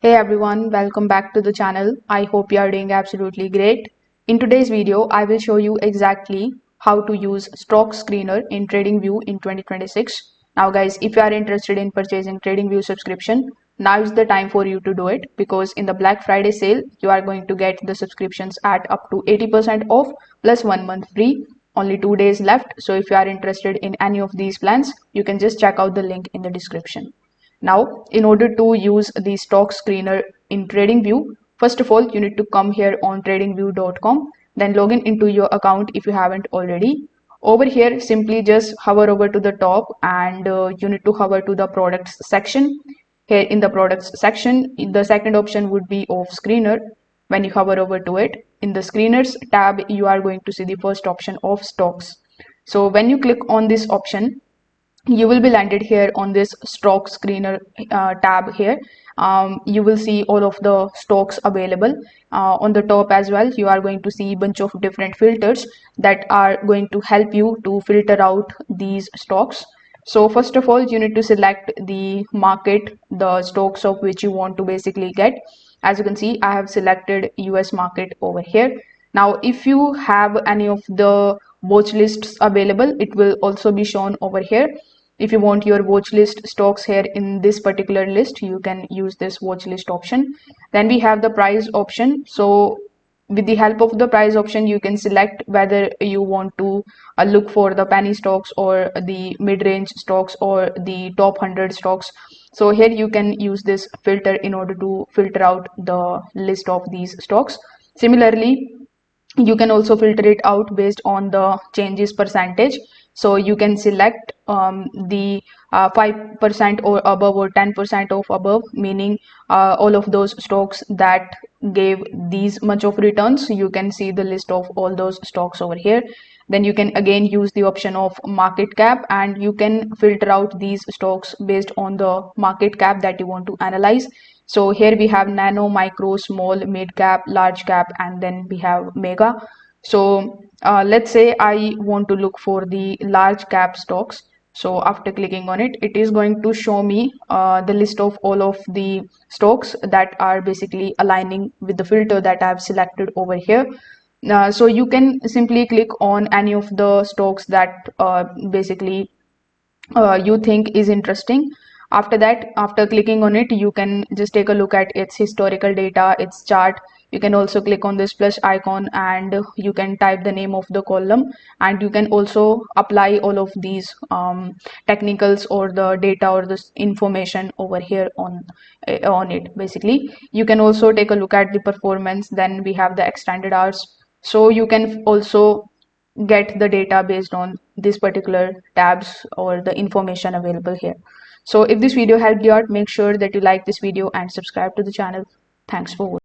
Hey everyone, welcome back to the channel. I hope you are doing absolutely great. In today's video, I will show you exactly how to use stock screener in TradingView in 2026. Now guys, if you are interested in purchasing TradingView subscription, now is the time for you to do it because in the Black Friday sale, you are going to get the subscriptions at up to 80% off plus 1 month free. Only 2 days left. So if you are interested in any of these plans, you can just check out the link in the description. Now, in order to use the stock screener in TradingView, first of all, you need to come here on tradingview.com, then log in into your account if you haven't already. Over here, simply just hover over to the top and you need to hover to the products section. Here in the products section, the second option would be of screener. When you hover over to it, in the screeners tab, you are going to see the first option of stocks. So when you click on this option, you will be landed here on this stock screener tab here. You will see all of the stocks available on the top as well. You are going to see a bunch of different filters that are going to help you to filter out these stocks. So first of all, you need to select the market, the stocks of which you want to basically get. As you can see, I have selected US market over here. Now if you have any of the watch lists available, it will also be shown over here. If you want your watch list stocks here in this particular list, you can use this watch list option. Then we have the price option. So with the help of the price option, you can select whether you want to look for the penny stocks or the mid-range stocks or the top 100 stocks. So here you can use this filter in order to filter out the list of these stocks. Similarly, you can also filter it out based on the changes percentage. So you can select the 5% or above or 10% of above, meaning all of those stocks that gave these much of returns. You can see the list of all those stocks over here. Then you can again use the option of market cap and you can filter out these stocks based on the market cap that you want to analyze. So here we have nano, micro, small, mid cap, large cap, and then we have mega. So let's say I want to look for the large cap stocks. So after clicking on it, it is going to show me the list of all of the stocks that are basically aligning with the filter that I've selected over here. So you can simply click on any of the stocks that basically you think is interesting. After that, after clicking on it, you can just take a look at its historical data, its chart. You can also click on this plus icon and you can type the name of the column, and you can also apply all of these technicals or the data or this information over here on it. Basically, you can also take a look at the performance. Then we have the extended hours. So you can also get the data based on this particular tabs or the information available here. So if this video helped you out, make sure that you like this video and subscribe to the channel. Thanks for watching.